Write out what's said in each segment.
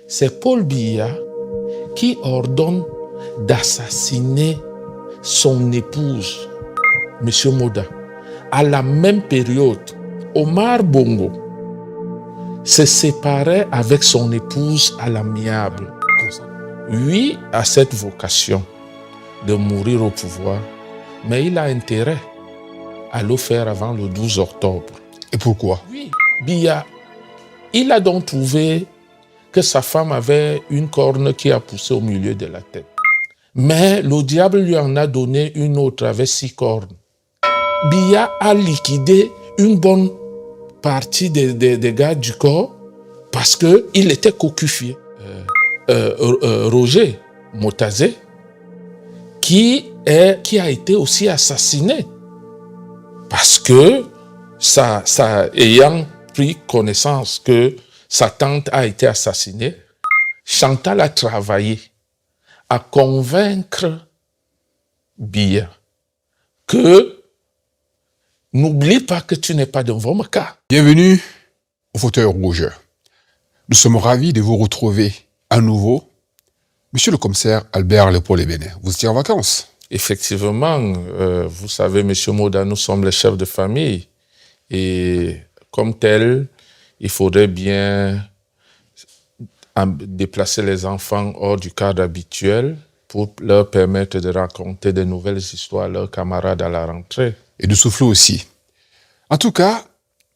c'est Paul Biya qui ordonne d'assassiner son épouse, M. Moda. À la même période, Omar Bongo se séparait avec son épouse à l'amiable. Lui a cette vocation de mourir au pouvoir, mais il a intérêt à le faire avant le 12 octobre. Et pourquoi? Oui, Biya, il a donc trouvé que sa femme avait une corne qui a poussé au milieu de la tête. Mais le diable lui en a donné une autre avec 6 cornes. Biya a liquidé une bonne partie des gars du corps parce qu'il était cocufié. Roger Motazé, qui a été aussi assassiné parce que ayant pris connaissance que sa tante a été assassinée, Chantal a travaillé à convaincre Biya que n'oublie pas que tu n'es pas dans votre cas. Bienvenue au fauteuil rouge. Nous sommes ravis de vous retrouver à nouveau. Monsieur le commissaire Albert Léopold Ebene, vous étiez en vacances? Effectivement, vous savez, Monsieur Moda, nous sommes les chefs de famille. Et comme tel, il faudrait bien déplacer les enfants hors du cadre habituel pour leur permettre de raconter de nouvelles histoires à leurs camarades à la rentrée. Et de souffler aussi. En tout cas,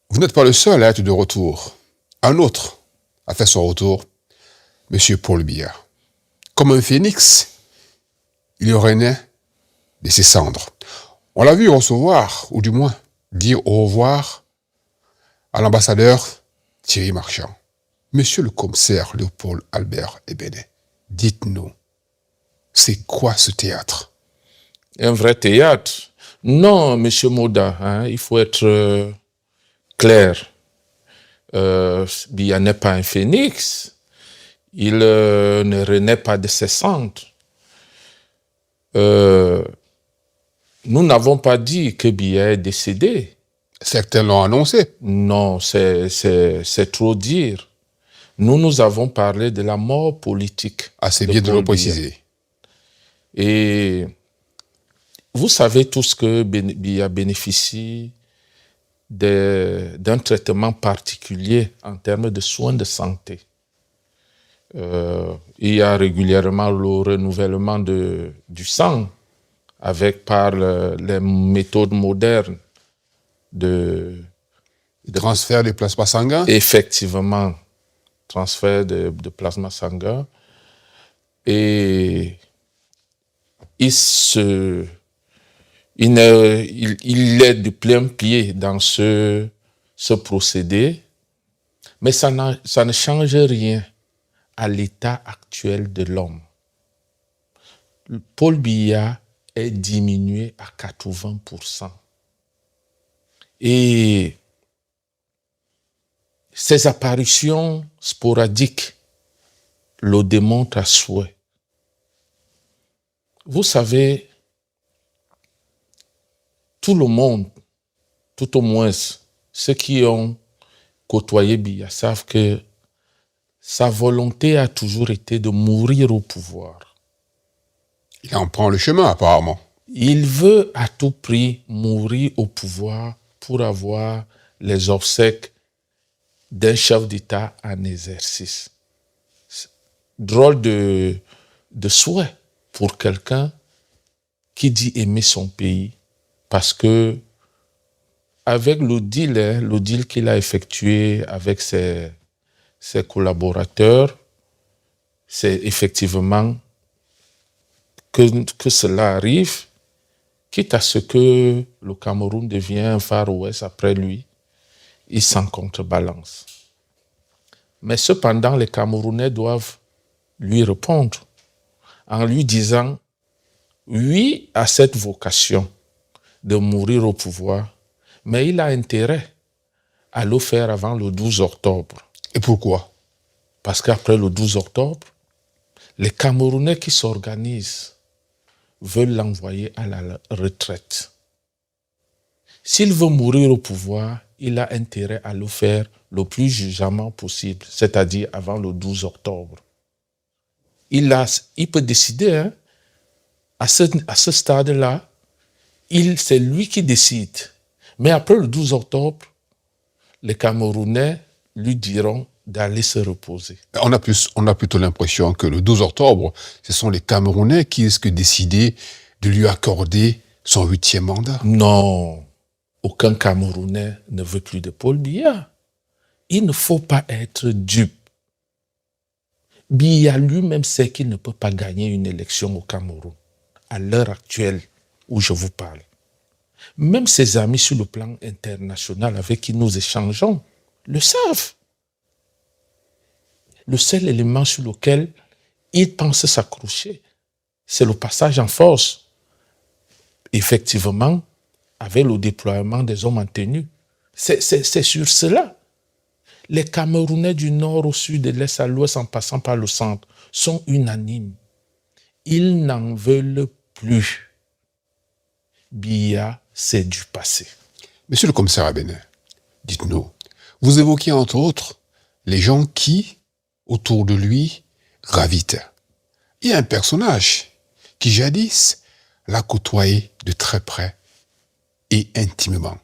vous n'êtes pas le seul à être de retour. Un autre a fait son retour, Monsieur Paul Biya. Comme un phénix, il y aurait né de ses cendres. On l'a vu recevoir, ou du moins dire au revoir à l'ambassadeur Thierry Marchand. Monsieur le commissaire Léopold Albert Ebene, dites-nous, c'est quoi ce théâtre? Un vrai théâtre? Non, Monsieur Moda, il faut être clair. Biya n'est pas un phénix. Il ne renaît pas de ses cendres. Nous n'avons pas dit que Biya est décédé. Certains l'ont annoncé. Non, c'est trop dire. Nous avons parlé de la mort politique. Ah, c'est bien de le préciser. Et vous savez tous que Biya bénéficie d'un traitement particulier en termes de soins de santé. Il y a régulièrement le renouvellement du sang par les méthodes modernes de transfert de plasma sanguin. Effectivement, transfert de plasma sanguin. Et il est de plein pied dans ce procédé, mais ça ne change rien à l'état actuel de l'homme. Paul Biya est diminué à 80%. Et ces apparitions sporadiques le démontrent à souhait. Vous savez, tout le monde, tout au moins ceux qui ont côtoyé Biya, savent que sa volonté a toujours été de mourir au pouvoir. Il en prend le chemin, apparemment. Il veut à tout prix mourir au pouvoir pour avoir les obsèques d'un chef d'État en exercice. Drôle de souhait pour quelqu'un qui dit aimer son pays, parce que avec le deal qu'il a effectué avec ses collaborateurs, c'est effectivement que cela arrive, quitte à ce que le Cameroun devienne un Far West après lui, il s'en contrebalance. Mais cependant, les Camerounais doivent lui répondre en lui disant oui à cette vocation de mourir au pouvoir, mais il a intérêt à le faire avant le 12 octobre. Et pourquoi? Parce qu'après le 12 octobre, les Camerounais qui s'organisent veulent l'envoyer à la retraite. S'il veut mourir au pouvoir, il a intérêt à le faire le plus jugemment possible, c'est-à-dire avant le 12 octobre. Il peut décider, hein, à ce stade-là, c'est lui qui décide. Mais après le 12 octobre, les Camerounais lui diront d'aller se reposer. On a plutôt l'impression que le 12 octobre, ce sont les Camerounais qui risquent de décider de lui accorder son 8e mandat. Non, aucun Camerounais ne veut plus de Paul Biya. Il ne faut pas être dupe. Biya lui-même sait qu'il ne peut pas gagner une élection au Cameroun, à l'heure actuelle où je vous parle. Même ses amis sur le plan international avec qui nous échangeons le savent. Le seul élément sur lequel il pense s'accrocher, c'est le passage en force. Effectivement, avec le déploiement des hommes en tenue. C'est sur cela. Les Camerounais du nord au sud, de l'est à l'ouest, en passant par le centre, sont unanimes. Ils n'en veulent plus. Biya, c'est du passé. Monsieur le commissaire Abéné, dites-nous, vous évoquez entre autres les gens qui, autour de lui, gravitent. Il y a un personnage qui jadis l'a côtoyé de très près et intimement.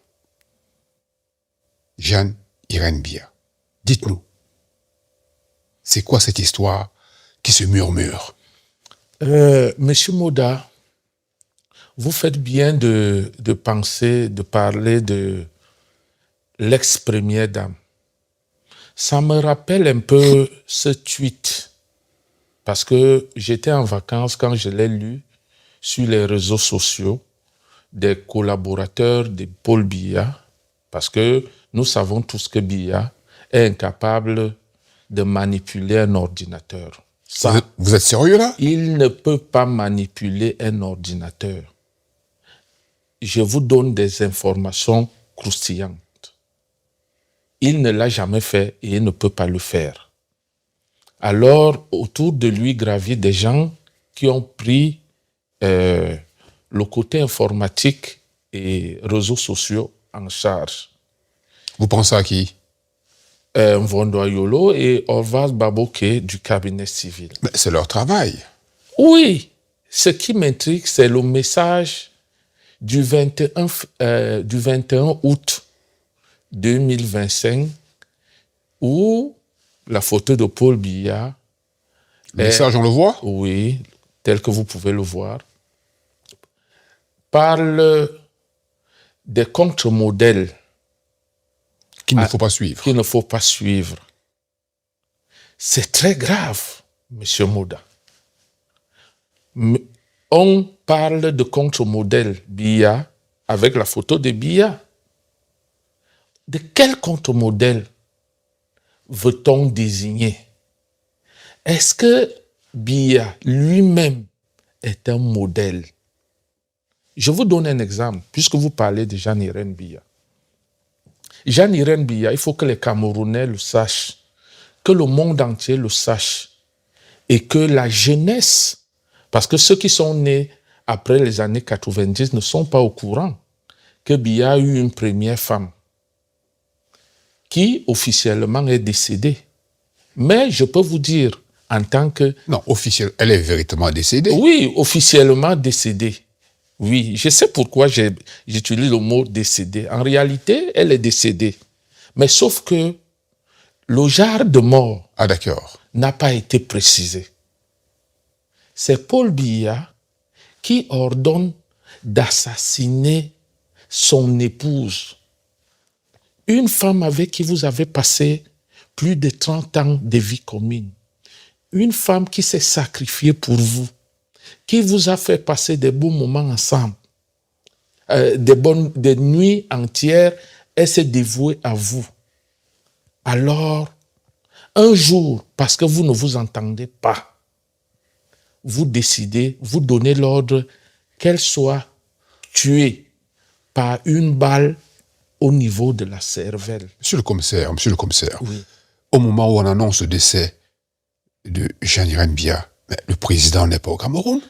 Jeanne Irène Biya. Dites-nous, c'est quoi cette histoire qui se murmure? Monsieur Moda, vous faites bien de parler de l'ex-première dame. Ça me rappelle un peu ce tweet, parce que j'étais en vacances quand je l'ai lu sur les réseaux sociaux des collaborateurs de Paul Biya, parce que nous savons tous que Biya est incapable de manipuler un ordinateur. Vous êtes sérieux là? Il ne peut pas manipuler un ordinateur. Je vous donne des informations croustillantes. Il ne l'a jamais fait et il ne peut pas le faire. Alors, autour de lui gravitent des gens qui ont pris le côté informatique et réseaux sociaux en charge. Vous pensez à qui? Mvondo Ayolo et Orvas Baboke du cabinet civil. Mais c'est leur travail. Oui, ce qui m'intrigue, c'est le message du 21 août 2025 où la photo de Paul Biya. Le message, on le voit? Oui, tel que vous pouvez le voir. Parle des contre-modèles qu'il ne faut pas suivre. Qu'il ne faut pas suivre. C'est très grave, monsieur Moda. On parle de contre-modèle Biya avec la photo de Biya. De quel contre-modèle veut-on désigner? Est-ce que Biya lui-même est un modèle? Je vous donne un exemple, puisque vous parlez de Jeanne Irène Biya. Jeanne Irène Biya, il faut que les Camerounais le sachent, que le monde entier le sache, et que la jeunesse, parce que ceux qui sont nés après les années 90 ne sont pas au courant que Biya a eu une première femme qui officiellement est décédée. Mais je peux vous dire, en tant que... Non, officiellement, elle est véritablement décédée. Oui, officiellement décédée. Oui, je sais pourquoi j'utilise le mot décédée. En réalité, elle est décédée. Mais sauf que le genre de mort n'a pas été précisé. C'est Paul Biya qui ordonne d'assassiner son épouse. Une femme avec qui vous avez passé plus de 30 ans de vie commune. Une femme qui s'est sacrifiée pour vous, qui vous a fait passer des beaux moments ensemble, des nuits entières, elle s'est dévouée à vous. Alors, un jour, parce que vous ne vous entendez pas, vous décidez, vous donnez l'ordre qu'elle soit tuée par une balle au niveau de la cervelle. Monsieur le commissaire, oui. Au moment où on annonce le décès de Jeanne Irène Biya, le président n'est pas au Cameroun?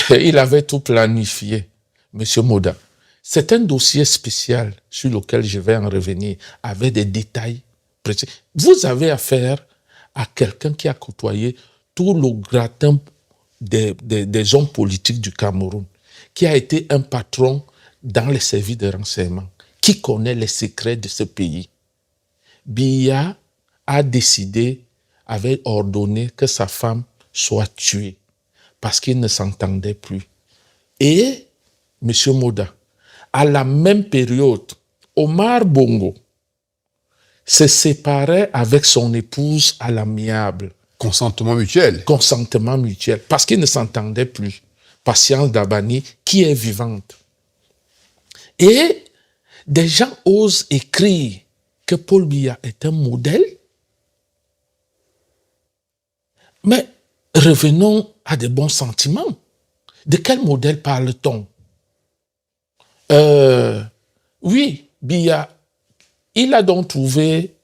Il avait tout planifié, monsieur Moda. C'est un dossier spécial sur lequel je vais en revenir avec des détails précis. Vous avez affaire à quelqu'un qui a côtoyé tout le gratin des hommes politiques du Cameroun, qui a été un patron dans les services de renseignement, qui connaît les secrets de ce pays. Biya a décidé, avait ordonné que sa femme soit tuée parce qu'ils ne s'entendaient plus. Et, M. Moda, à la même période, Omar Bongo se séparait avec son épouse à l'amiable. Consentement mutuel. Consentement mutuel, parce qu'ils ne s'entendaient plus. Patience Dabani, qui est vivante. Et des gens osent écrire que Paul Biya est un modèle. Mais revenons à de bons sentiments. De quel modèle parle-t-on? Oui, Biya, il a donc trouvé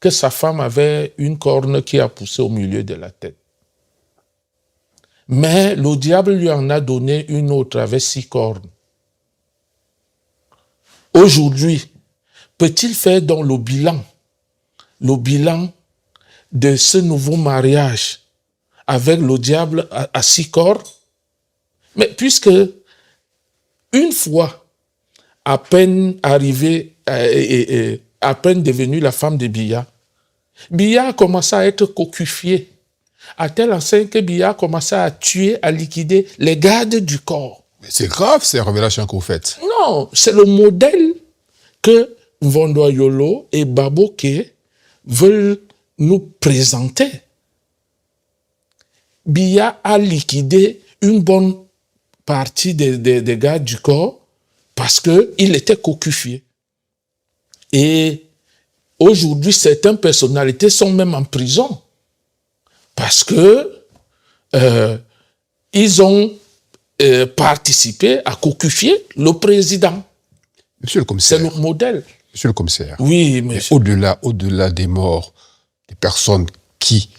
que sa femme avait une corne qui a poussé au milieu de la tête. Mais le diable lui en a donné une autre avec 6 cornes. Aujourd'hui, peut-il faire donc le bilan de ce nouveau mariage avec le diable à 6 cornes? Mais puisque une fois à peine arrivée, à peine devenue la femme de Biya, Biya a commencé à être cocufié, à tel enseigne que Biya a commencé à tuer, à liquider les gardes du corps. Mais c'est grave, ces révélations que vous faites. Non, c'est le modèle que Vondoyolo et Baboke veulent nous présenter. Biya a liquidé une bonne partie des gardes du corps parce qu'il était cocufié. Et aujourd'hui, certaines personnalités sont même en prison parce que ils ont participé à cocufier le président. Monsieur le commissaire. C'est le modèle. Monsieur le commissaire. Oui, monsieur. Au-delà des morts, des personnes qui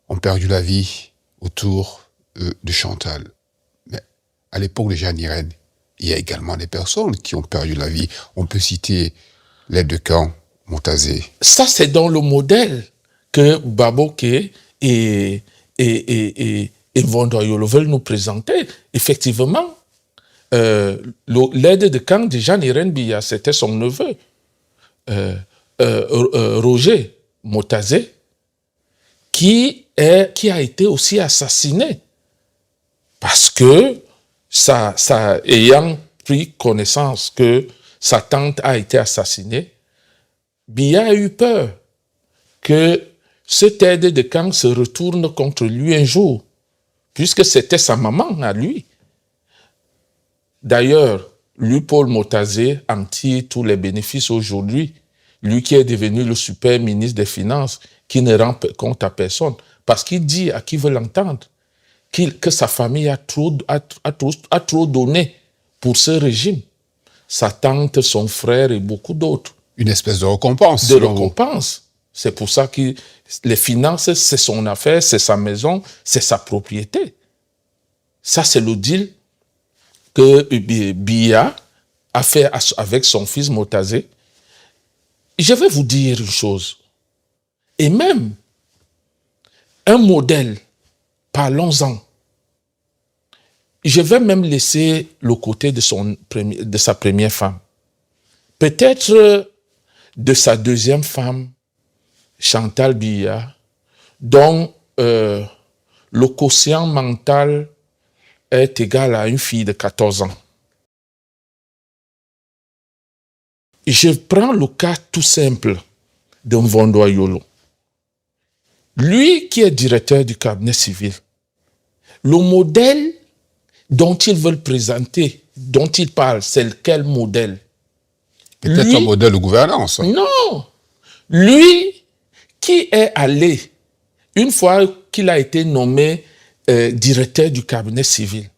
ont perdu la vie autour de Chantal, mais à l'époque de Jeanne Irène, il y a également des personnes qui ont perdu la vie. On peut citer l'aide de camp, Montazé. Ça, c'est dans le modèle que Baboke et Vondoyolo veulent nous présenter. Effectivement, l'aide de camp de Jeanne Irène Biya, c'était son neveu, Roger Montazé, qui a été aussi assassiné. Parce que, ayant pris connaissance que sa tante a été assassinée, Biya a eu peur que cette aide de camp se retourne contre lui un jour, puisque c'était sa maman à lui. D'ailleurs, lui, Paul Montazé, en tire tous les bénéfices aujourd'hui. Lui qui est devenu le super ministre des Finances, qui ne rend compte à personne, parce qu'il dit à qui veut l'entendre que sa famille a trop donné pour ce régime. Sa tante, son frère et beaucoup d'autres. Une espèce de récompense. De récompense. C'est pour ça que les finances, c'est son affaire, c'est sa maison, c'est sa propriété. Ça, c'est le deal que Biya a fait avec son fils Montazé. Je vais vous dire une chose. Et même un modèle, parlons-en. Je vais même laisser le côté de sa première femme. Peut-être de sa deuxième femme, Chantal Biya, dont le quotient mental est égal à une fille de 14 ans. Je prends le cas tout simple de Vondoyolo. Lui qui est directeur du cabinet civil, le modèle dont ils veulent présenter, dont ils parlent, c'est quel modèle? Peut-être un modèle de gouvernance. Non. Lui qui est allé, une fois qu'il a été nommé directeur du cabinet civil,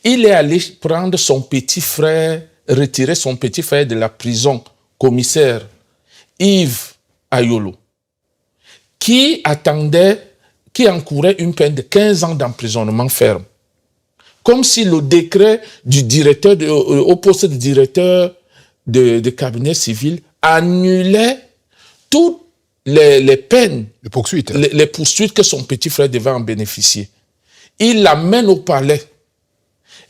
il est allé prendre son petit frère, retirer son petit frère de la prison, commissaire Yves Ayolo, qui encourait une peine de 15 ans d'emprisonnement ferme Comme si le décret du directeur, au poste de directeur de cabinet civil annulait toutes les peines, Les poursuites. les poursuites que son petit frère devait en bénéficier. Il l'amène au palais.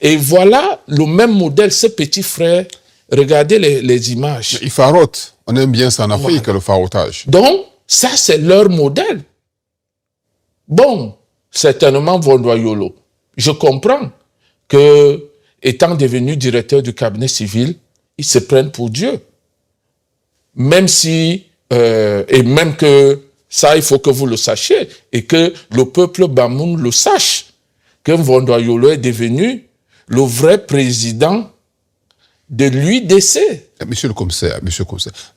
Et voilà le même modèle, ce petit frère. Regardez les images. Il farote. On aime bien ça en Afrique, le farotage. Donc, ça, c'est leur modèle. Bon, certainement, Vondoyolo, je comprends que, étant devenu directeur du cabinet civil, ils se prennent pour Dieu. Même si, et même que ça, il faut que vous le sachiez, et que le peuple Bamoun le sache, que Vondoyolo est devenu le vrai président de l'UDC. Monsieur le commissaire,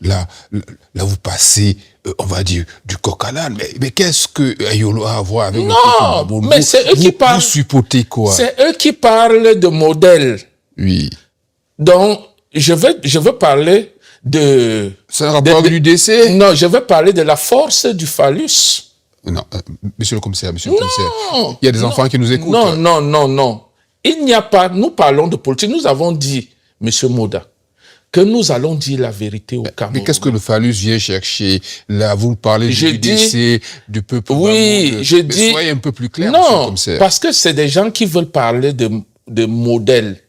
là vous passez, on va dire, du coq à l'âne. Mais qu'est-ce que Ayolo a à voir avec le peuple Bamoun? Mais c'est eux qui parlent. Vous supportez quoi? C'est eux qui parlent de modèle. Oui. Donc, je veux parler de... C'est un rapport avec l'UDC? Non, je veux parler de la force du phallus. Non, monsieur le commissaire, il y a des enfants qui nous écoutent. Non. Il n'y a pas... Nous parlons de politique. Nous avons dit, monsieur Moda, que nous allons dire la vérité au Cameroun. Mais qu'est-ce que le phallus vient chercher? Là, vous parlez du UDC, du peuple. Oui, Bamoun. je dis... Soyez un peu plus clair, monsieur le commissaire. Parce que c'est des gens qui veulent parler de modèle.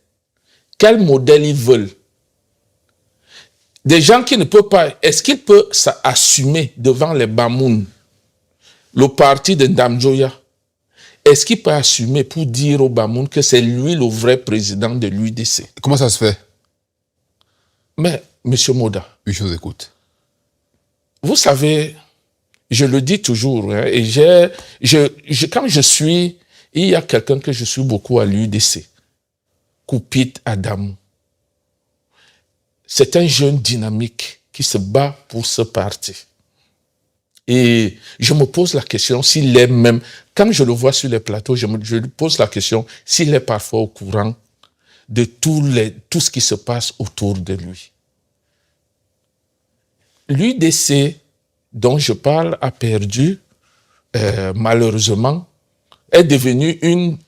Quel modèle ils veulent? Des gens qui ne peuvent pas... Est-ce qu'ils peuvent assumer devant les Bamoun, le parti de Ndamjoya? Est-ce qu'il peut assumer pour dire au Bamoun que c'est lui le vrai président de l'UDC? Comment ça se fait? Mais, monsieur Moda... Oui, je vous écoute. Vous savez, je le dis toujours, hein, et quand je suis... Il y a quelqu'un que je suis beaucoup à l'UDC, Koupit Adamou. C'est un jeune dynamique qui se bat pour ce parti. Et je me pose la question s'il est même... Quand je le vois sur les plateaux, je lui pose la question s'il est parfois au courant de tout ce qui se passe autour de lui. L'UDC dont je parle a perdu, malheureusement, est devenue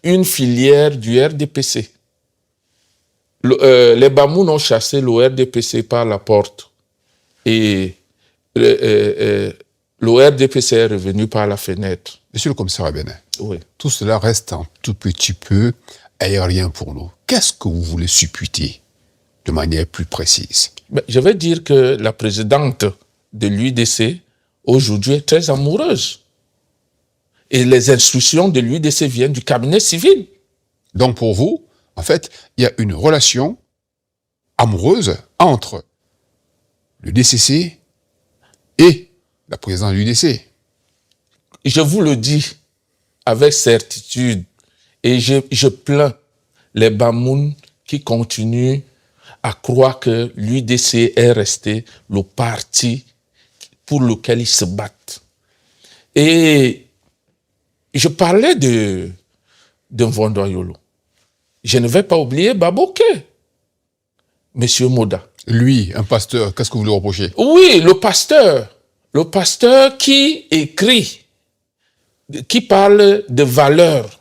une filière du RDPC. Les Bamoun ont chassé le RDPC par la porte et le RDPC est revenu par la fenêtre. Monsieur le commissaire Abénin, oui. Tout cela reste un tout petit peu aérien pour nous. Qu'est-ce que vous voulez supputer de manière plus précise? Je vais dire que la présidente de l'UDC aujourd'hui est très amoureuse. Et les instructions de l'UDC viennent du cabinet civil. Donc pour vous, en fait, il y a une relation amoureuse entre le DCC et la présidente de l'UDC. Je vous le dis avec certitude, et je plains les Bamoun qui continuent à croire que l'UDC est resté le parti pour lequel ils se battent. Et je parlais de Vondoyolo. Je ne vais pas oublier Baboke, monsieur Moda. Lui, un pasteur, qu'est-ce que vous lui reprochez? Oui, le pasteur qui écrit, qui parle de valeurs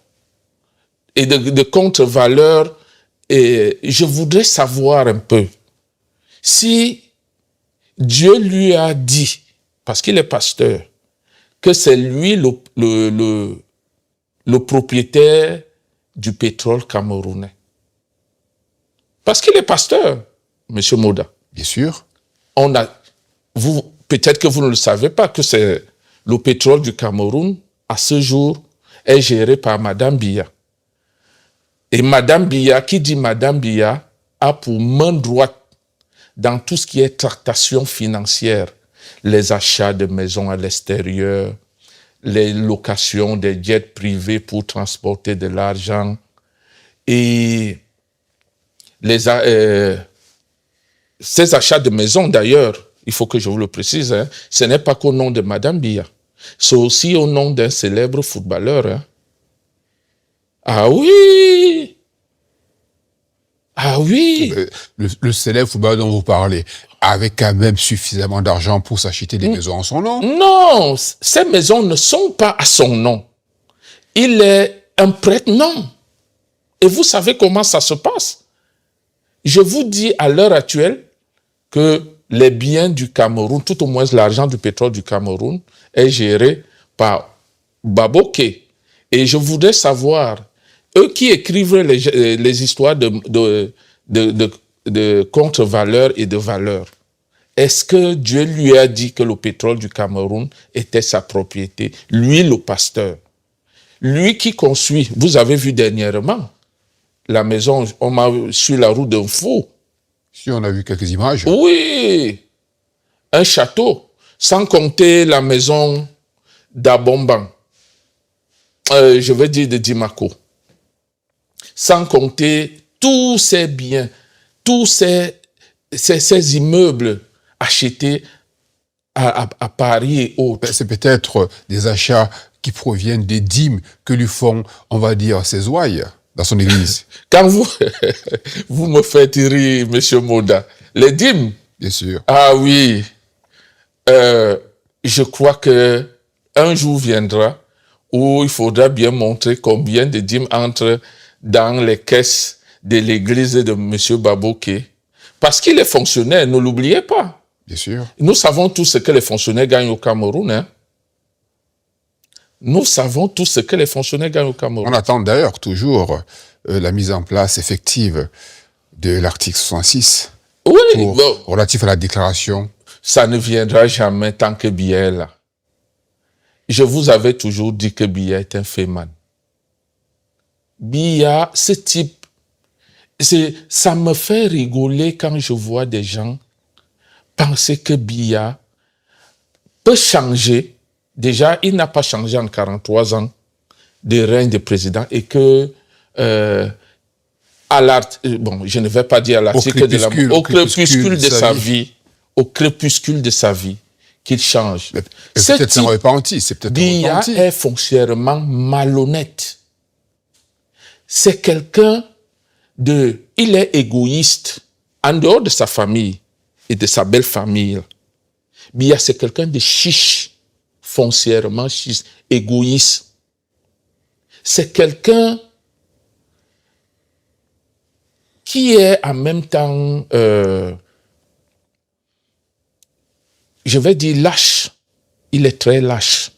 et de contre-valeurs. Et je voudrais savoir un peu si Dieu lui a dit, parce qu'il est pasteur, que c'est lui le propriétaire du pétrole camerounais. Parce qu'il est pasteur, monsieur Moda. Bien sûr. Peut-être que vous ne le savez pas, que c'est le pétrole du Cameroun, à ce jour, est géré par Madame Biya. Et Madame Biya, qui dit Madame Biya, a pour main droite dans tout ce qui est tractation financière, les achats de maisons à l'extérieur, les locations des jets privés pour transporter de l'argent et ces achats de maisons d'ailleurs, il faut que je vous le précise, hein, ce n'est pas qu'au nom de Madame Biya, c'est aussi au nom d'un célèbre footballeur. Hein. Ah oui! Ah oui! Le célèbre footballeur dont vous parlez avait quand même suffisamment d'argent pour s'acheter des maisons en son nom? Non, ces maisons ne sont pas à son nom. Il est un prête-nom. Et vous savez comment ça se passe. Je vous dis à l'heure actuelle que les biens du Cameroun, tout au moins l'argent du pétrole du Cameroun, est géré par Baboké. Et je voudrais savoir, eux qui écrivent les histoires de contre-valeurs et de valeurs, est-ce que Dieu lui a dit que le pétrole du Cameroun était sa propriété? Lui, le pasteur. Lui qui construit, vous avez vu dernièrement, la maison, on m'a sur la route d'un fou. Si on a vu quelques images. Oui, un château, sans compter la maison d'Abomban, je veux dire de Dimako, sans compter tous ces biens, tous ces immeubles achetés à Paris et autres. C'est peut-être des achats qui proviennent des dîmes que lui font, on va dire, ses ouailles dans son église. Quand vous me faites rire, M. Moda, les dîmes. Bien sûr. Ah oui, je crois que un jour viendra où il faudra bien montrer combien de dîmes entrent dans les caisses de l'église de M. Baboké. Parce qu'il est fonctionnaire, ne l'oubliez pas. Bien sûr. Nous savons tous ce que les fonctionnaires gagnent au Cameroun. Hein? Nous savons tous ce que les fonctionnaires gagnent au Cameroun. On attend d'ailleurs toujours la mise en place effective de l'article 66 oui, relatif à la déclaration. Ça ne viendra jamais tant que Biya est là. Je vous avais toujours dit que Biya est un féman. Biya, ce type, ça me fait rigoler quand je vois des gens penser que Biya peut changer. Déjà, il n'a pas changé en 43 ans de règne de président et que je ne vais pas dire à l'article de la au crépuscule de sa vie, au crépuscule de sa vie, qu'il change. Peut-être c'est un repenti, c'est peut-être Biya est foncièrement malhonnête. C'est quelqu'un il est égoïste en dehors de sa famille et de sa belle famille. Biya, c'est quelqu'un de chiche, foncièrement chiche, égoïste. C'est quelqu'un qui est en même temps, je vais dire lâche. Il est très lâche.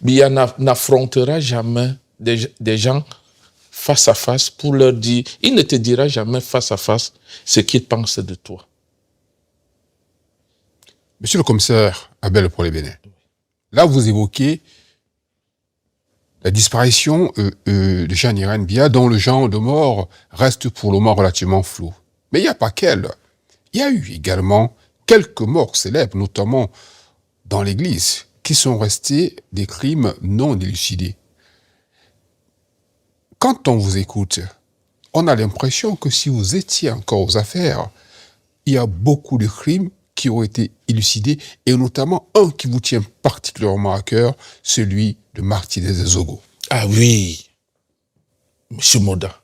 Biya n'affrontera jamais des gens face à face pour leur dire, il ne te dira jamais face à face ce qu'il pense de toi. Monsieur le commissaire Abel Paul-Bénin, là vous évoquez la disparition de Jeanne-Irène Biya, dont le genre de mort reste pour le moment relativement flou. Mais il n'y a pas qu'elle. Il y a eu également quelques morts célèbres, notamment dans l'Église, qui sont restés des crimes non élucidés. Quand on vous écoute, on a l'impression que si vous étiez encore aux affaires, il y a beaucoup de crimes qui ont été élucidés, et notamment un qui vous tient particulièrement à cœur, celui de Martinez Zogo. Ah oui, M. Moda.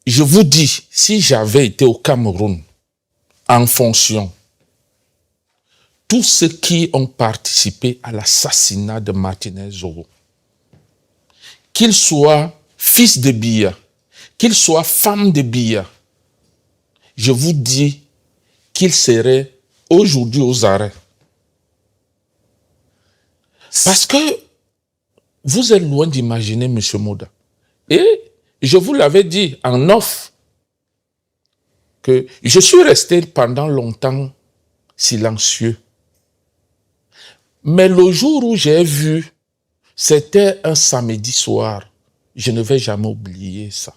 Je vous dis, si j'avais été au Cameroun en fonction, tous ceux qui ont participé à l'assassinat de Martinez Zogo, qu'il soit fils de Biya, qu'il soit femme de Biya, je vous dis qu'il serait aujourd'hui aux arrêts. Parce que vous êtes loin d'imaginer, M. Moda. Et je vous l'avais dit en off, que je suis resté pendant longtemps silencieux. Mais le jour où j'ai vu, c'était un samedi soir, je ne vais jamais oublier ça.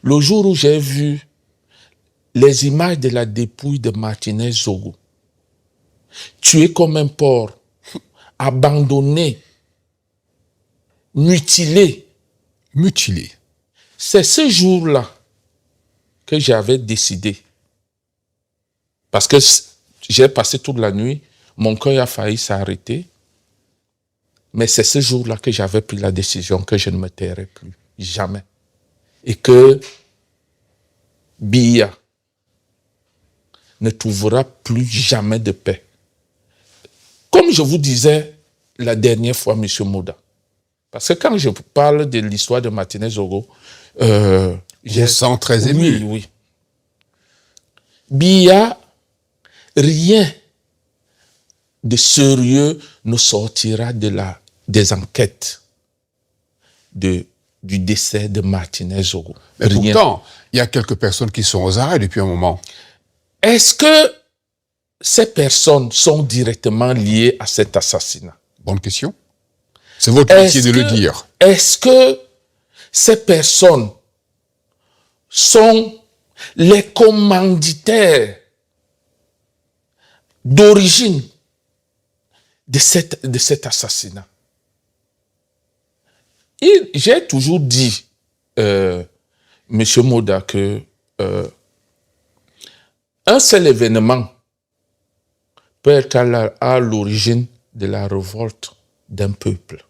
Le jour où j'ai vu les images de la dépouille de Martinez Zogo, tué comme un porc, abandonné, mutilé. C'est ce jour-là que j'avais décidé. Parce que j'ai passé toute la nuit, mon cœur a failli s'arrêter. Mais c'est ce jour-là que j'avais pris la décision que je ne me tairai plus, jamais. Et que Biya ne trouvera plus jamais de paix. Comme je vous disais la dernière fois, M. Moda, Parce que quand je parle de l'histoire de Martinez Zogo, Je sens très ému. oui, oui. Biya, rien de sérieux ne sortira des enquêtes du décès de Martinez Zogo. Mais Rien. pourtant, il y a quelques personnes qui sont aux arrêts depuis un moment. Est-ce que ces personnes sont directement liées à cet assassinat? Bonne question. C'est votre métier de le dire. Est-ce que ces personnes sont les commanditaires d'origine de cet assassinat? J'ai toujours dit, Monsieur Moda, que un seul événement peut être à l'origine de la révolte d'un peuple.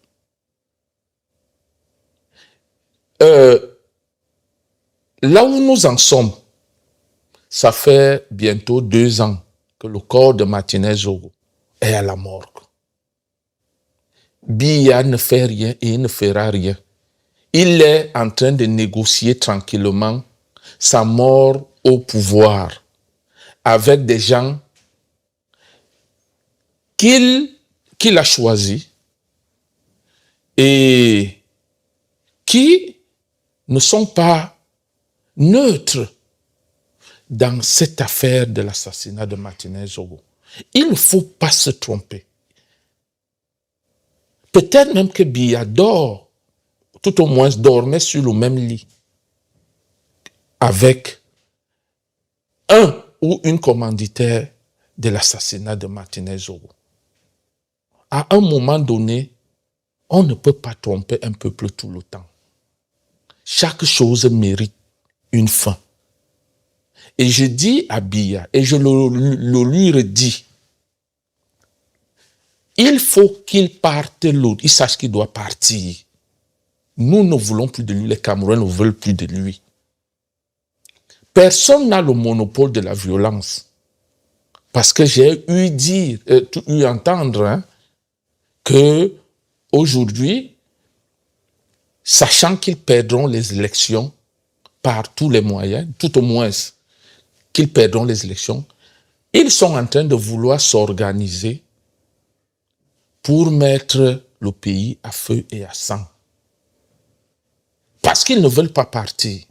Là où nous en sommes, ça fait bientôt 2 ans que le corps de Martinez Zogo est à la morgue. Biya ne fait rien et il ne fera rien. Il est en train de négocier tranquillement sa mort au pouvoir avec des gens qu'il a choisis et qui ne sont pas neutres dans cette affaire de l'assassinat de Martinez Zogo. Il ne faut pas se tromper. Peut-être même que Biya dort, tout au moins dormait sur le même lit avec un ou une commanditaire de l'assassinat de Martinez Zogo. À un moment donné, on ne peut pas tromper un peuple tout le temps. Chaque chose mérite une fin. Et je dis à Biya, et je le lui redis, il faut qu'il parte l'autre, il sache qu'il doit partir. Nous ne voulons plus de lui, les Camerounais ne veulent plus de lui. Personne n'a le monopole de la violence. Parce que j'ai eu entendre que aujourd'hui, sachant qu'ils perdront les élections par tous les moyens, tout au moins qu'ils perdront les élections, ils sont en train de vouloir s'organiser pour mettre le pays à feu et à sang. Parce qu'ils ne veulent pas partir.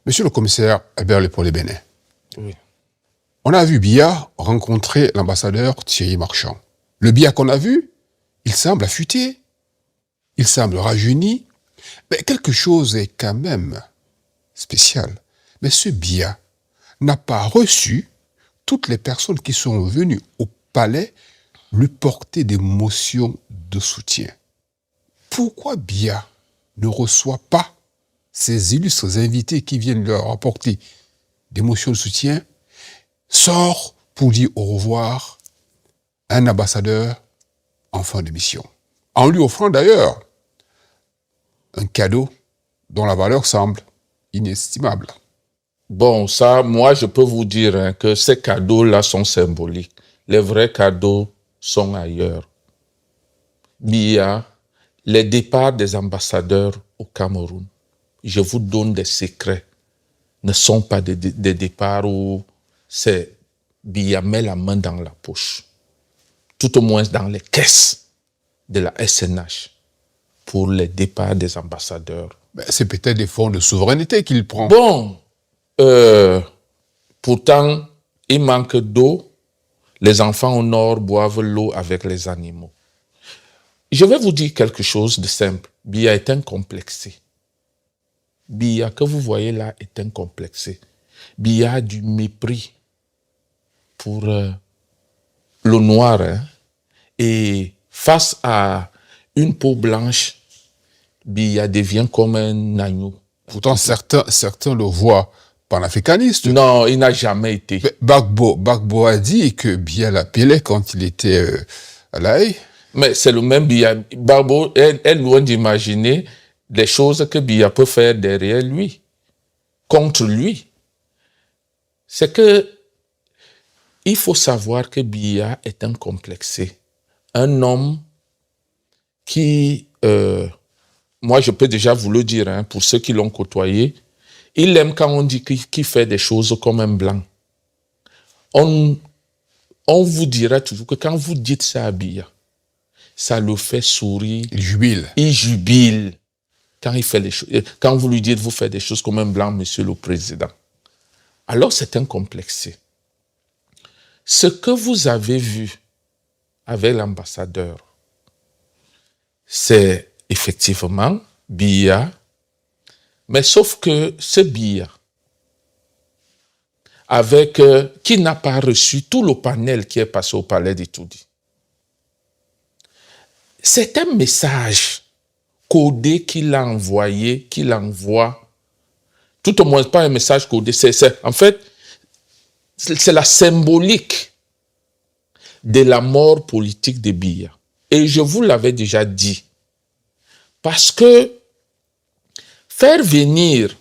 Monsieur le commissaire Albert Lepaulé Bénin, Oui. on a vu Biya rencontrer l'ambassadeur Thierry Marchand. Le Biya qu'on a vu, il semble affûté, il semble rajeuni, mais quelque chose est quand même spécial. Mais ce Biya n'a pas reçu toutes les personnes qui sont venues au palais lui porter des motions de soutien. Pourquoi Biya ne reçoit pas ces illustres invités qui viennent leur apporter des motions de soutien, sort pour dire au revoir à un ambassadeur en fin de mission, en lui offrant d'ailleurs un cadeau dont la valeur semble inestimable. Bon, ça, moi, je peux vous dire que ces cadeaux-là sont symboliques. Les vrais cadeaux sont ailleurs. Biya, les départs des ambassadeurs au Cameroun, je vous donne des secrets, ne sont pas des départs où c'est Biya met la main dans la poche, tout au moins dans les caisses de la SNH pour les départs des ambassadeurs. C'est peut-être des fonds de souveraineté qu'il prend. Bon, pourtant, il manque d'eau. Les enfants au nord boivent l'eau avec les animaux. Je vais vous dire quelque chose de simple. Biya est incomplexé. Biya que vous voyez là est incomplexé. Biya a du mépris pour le noir. Et face à une peau blanche, Biya devient comme un agneau. Pourtant, certains le voient panafricaniste. Non, il n'a jamais été. Gbagbo a dit que Biya l'appelait quand il était à La Haye. Mais c'est le même Biya. Gbagbo est loin d'imaginer les choses que Biya peut faire derrière lui, contre lui. C'est que il faut savoir que Biya est un complexé. Un homme qui moi je peux déjà vous le dire, hein, pour ceux qui l'ont côtoyé, il aime quand on dit qu'il fait des choses comme un blanc. On vous dira toujours que quand vous dites ça à Biya, ça le fait sourire. Il jubile. Il jubile quand il fait les choses. Quand vous lui dites vous faites des choses comme un blanc, monsieur le président. Alors c'est un complexe. Ce que vous avez vu avec l'ambassadeur, c'est effectivement Biya, mais sauf que ce Biya, avec qui n'a pas reçu tout le panel qui est passé au palais d'Itoudi. C'est un message codé qu'il a envoyé, qu'il envoie. Tout au moins, pas un message codé. En fait, c'est la symbolique de la mort politique de Biya. Et je vous l'avais déjà dit. Parce que faire venir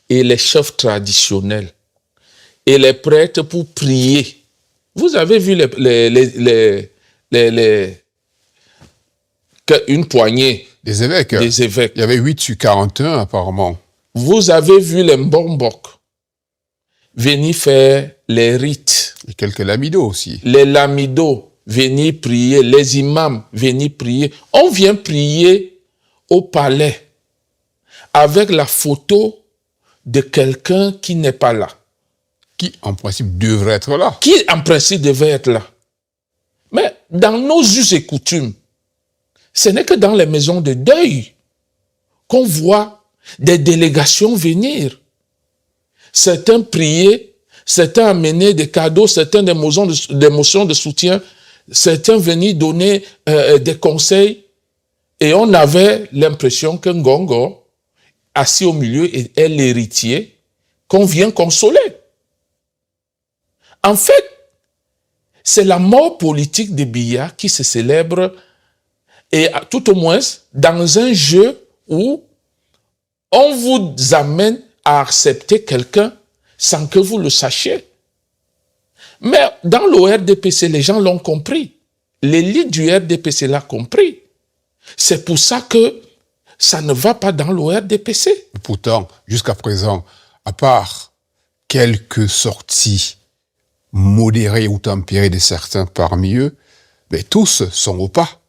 et les chefs traditionnels et les prêtres pour prier. Vous avez vu une poignée des évêques. Des évêques. Il y avait 8 sur 41 apparemment. Vous avez vu les Mbombok venir faire les rites. Et quelques lamidos aussi. Les lamidos venir prier, les imams venir prier. On vient prier au palais avec la photo de quelqu'un qui n'est pas là. Qui, en principe, devrait être là. Qui, en principe, devait être là. Mais dans nos us et coutumes, ce n'est que dans les maisons de deuil qu'on voit des délégations venir. Certains prier, certains amener des cadeaux, certains des motions de soutien, certains venir donner des conseils. Et on avait l'impression que Ngongo, assis au milieu, est l'héritier qu'on vient consoler. En fait, c'est la mort politique de Biya qui se célèbre, et tout au moins dans un jeu où on vous amène à accepter quelqu'un sans que vous le sachiez. Mais dans le RDPC, les gens l'ont compris. L'élite du RDPC l'a compris. C'est pour ça que ça ne va pas dans le RDPC. Pourtant, jusqu'à présent, à part quelques sorties modérés ou tempérés de certains parmi eux, mais tous sont au pas.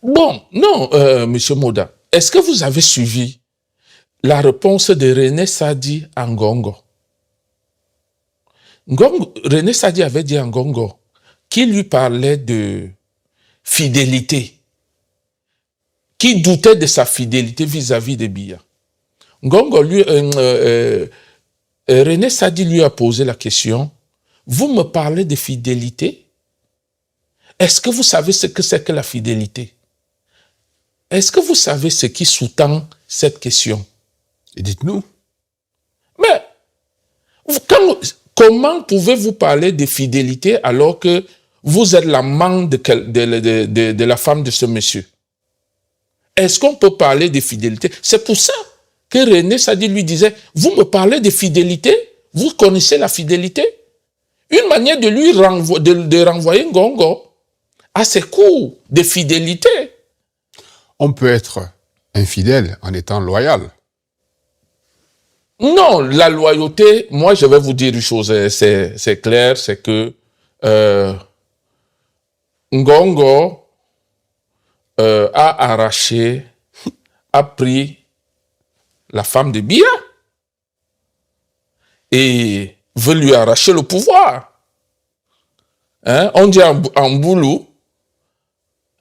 Bon, non, Monsieur Moda, est-ce que vous avez suivi la réponse de René Sadi à Ngongo? René Sadi avait dit à Ngongo qu'il lui parlait de fidélité, qu'il doutait de sa fidélité vis-à-vis de Biya. Ngongo, René Sadi lui a posé la question: vous me parlez de fidélité? Est-ce que vous savez ce que c'est que la fidélité? Est-ce que vous savez ce qui sous-tend cette question? Et dites-nous. Mais, comment pouvez-vous parler de fidélité alors que vous êtes l'amant de la femme de ce monsieur? Est-ce qu'on peut parler de fidélité? C'est pour ça que René Sadi lui disait: vous me parlez de fidélité? Vous connaissez la fidélité? Une manière de lui renvoyer Ngongo à ses coups de fidélité. On peut être infidèle en étant loyal. Non, la loyauté, moi je vais vous dire une chose, c'est clair, c'est que Ngongo a pris la femme de Biya et veut lui arracher le pouvoir. Hein? On dit en boulou,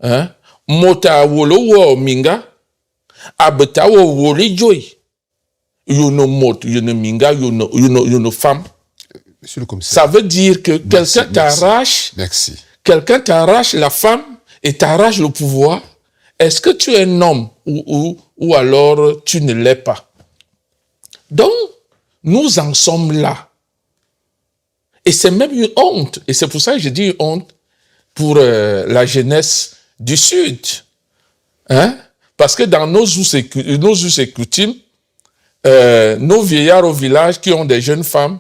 hein? Mota wolo wo minga, abeta wo woli joy. Yono mot, yono minga, yono femme. Monsieur le commissaire. Ça veut dire que quelqu'un t'arrache. Merci. Quelqu'un t'arrache la femme et t'arrache le pouvoir. Est-ce que tu es un homme ou alors tu ne l'es pas? Donc, nous en sommes là. Et c'est même une honte. Et c'est pour ça que je dis une honte pour la jeunesse du Sud. Hein? Parce que dans nos us et coutumes, nos vieillards au village qui ont des jeunes femmes,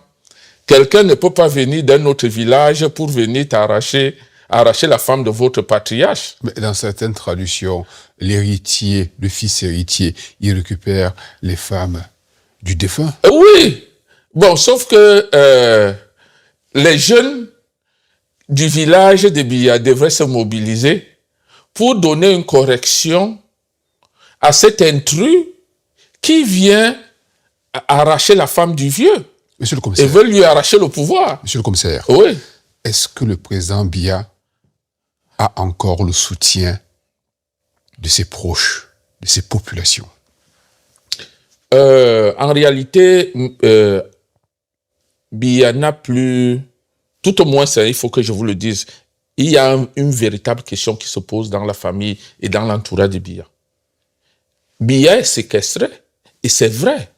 quelqu'un ne peut pas venir d'un autre village pour venir t'arracher arracher la femme de votre patriarche. Mais dans certaines traductions, l'héritier, le fils héritier, il récupère les femmes du défunt. Oui. Bon, sauf que les jeunes du village de Biya devraient se mobiliser pour donner une correction à cet intrus qui vient arracher la femme du vieux. Monsieur le Et commissaire, veut lui arracher le pouvoir. monsieur le commissaire, Oui. est-ce que le président Biya a encore le soutien de ses proches, de ses populations? En réalité, Biya n'a plus, tout au moins, il faut que je vous le dise, il y a une véritable question qui se pose dans la famille et dans l'entourage de Biya. Biya est séquestré, et c'est vrai.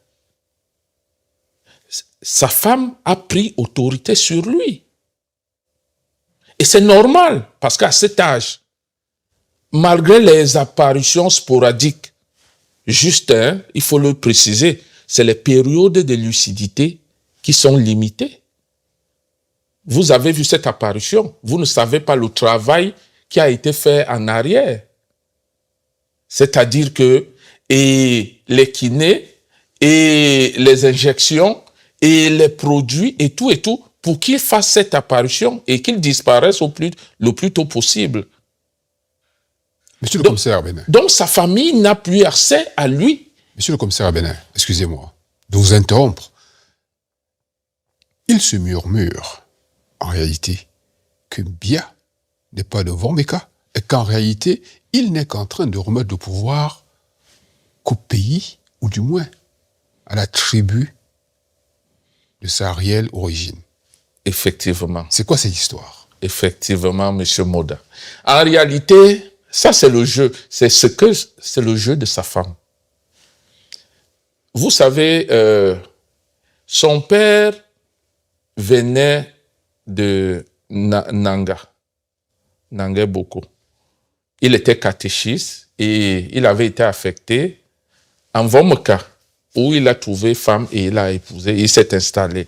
Sa femme a pris autorité sur lui. Et c'est normal, parce qu'à cet âge, malgré les apparitions sporadiques, juste, il faut le préciser, c'est les périodes de lucidité qui sont limitées. Vous avez vu cette apparition, vous ne savez pas le travail qui a été fait en arrière. C'est-à-dire que et les kinés, et les injections, et les produits, et tout, pour qu'il fasse cette apparition et qu'il disparaisse le plus tôt possible. Monsieur le commissaire Benin. Donc sa famille n'a plus accès à lui. Monsieur le commissaire Benin, excusez-moi de vous interrompre. Il se murmure, en réalité, que Biya n'est pas de Vormeka et qu'en réalité, il n'est qu'en train de remettre le pouvoir qu'au pays, ou du moins à la tribu de sa réelle origine. Effectivement. C'est quoi cette histoire? Effectivement, monsieur Moda. En réalité, ça c'est le jeu. C'est le jeu de sa femme. Vous savez, son père venait de Nanga Boko. Il était catéchiste et il avait été affecté en Vomeka, où il a trouvé femme et il a épousé, il s'est installé.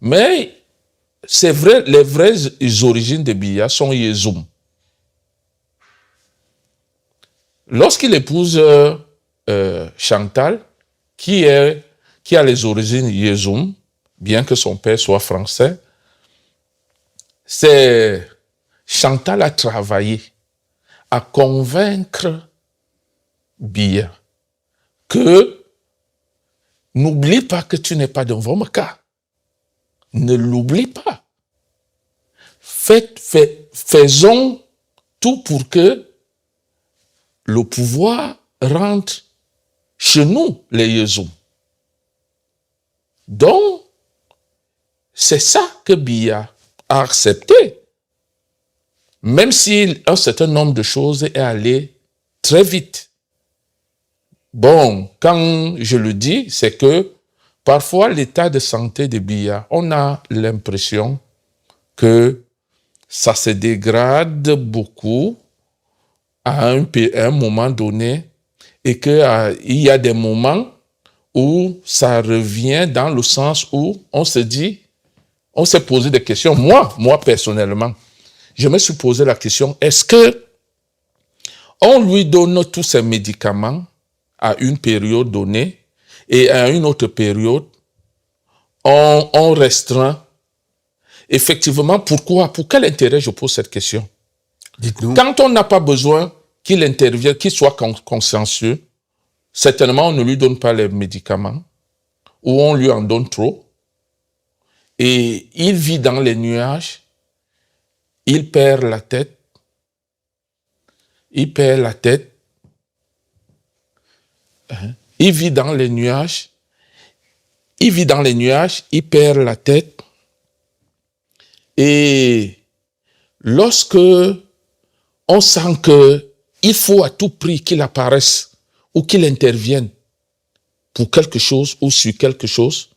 Mais c'est vrai, les vraies origines de Biya sont Yezoum. Lorsqu'il épouse Chantal, qui a les origines Yezoum, bien que son père soit français, c'est Chantal a travaillé à convaincre Biya que n'oublie pas que tu n'es pas dans Vomeka. Ne l'oublie pas. Faisons tout pour que le pouvoir rentre chez nous, les Yezoum. Donc, c'est ça que Biya a accepté. Même si un certain nombre de choses est allé très vite. Bon, quand je le dis, c'est que parfois l'état de santé de Biya, on a l'impression que ça se dégrade beaucoup à un moment donné et qu'il y a des moments où ça revient dans le sens où on se dit, on s'est posé des questions. Moi personnellement, je me suis posé la question, est-ce que on lui donne tous ces médicaments à une période donnée et à une autre période, on restreint? Effectivement, pourquoi? Pour quel intérêt je pose cette question? Dites-nous. Quand on n'a pas besoin qu'il intervienne, qu'il soit consciencieux, certainement on ne lui donne pas les médicaments ou on lui en donne trop et il vit dans les nuages, il perd la tête, il vit dans les nuages, il perd la tête. Et lorsque on sent qu'il faut à tout prix qu'il apparaisse ou qu'il intervienne pour quelque chose ou sur quelque chose,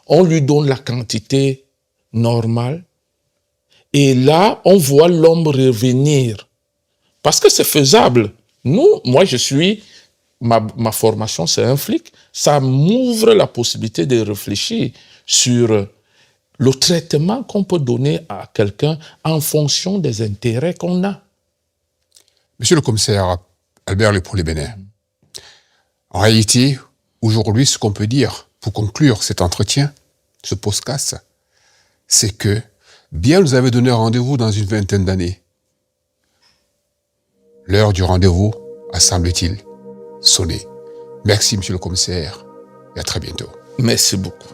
on lui donne la quantité normale. Et là, on voit l'homme revenir. Parce que c'est faisable. Moi, ma formation, c'est un flic. Ça m'ouvre la possibilité de réfléchir sur le traitement qu'on peut donner à quelqu'un en fonction des intérêts qu'on a. Monsieur le commissaire Albert Lepoule-Bénin, en réalité, aujourd'hui, ce qu'on peut dire pour conclure cet entretien, ce podcast, c'est que bien nous avait donné rendez-vous dans une vingtaine d'années. L'heure du rendez-vous a, semble-t-il, sonné. Merci, monsieur le commissaire, et à très bientôt. Merci beaucoup.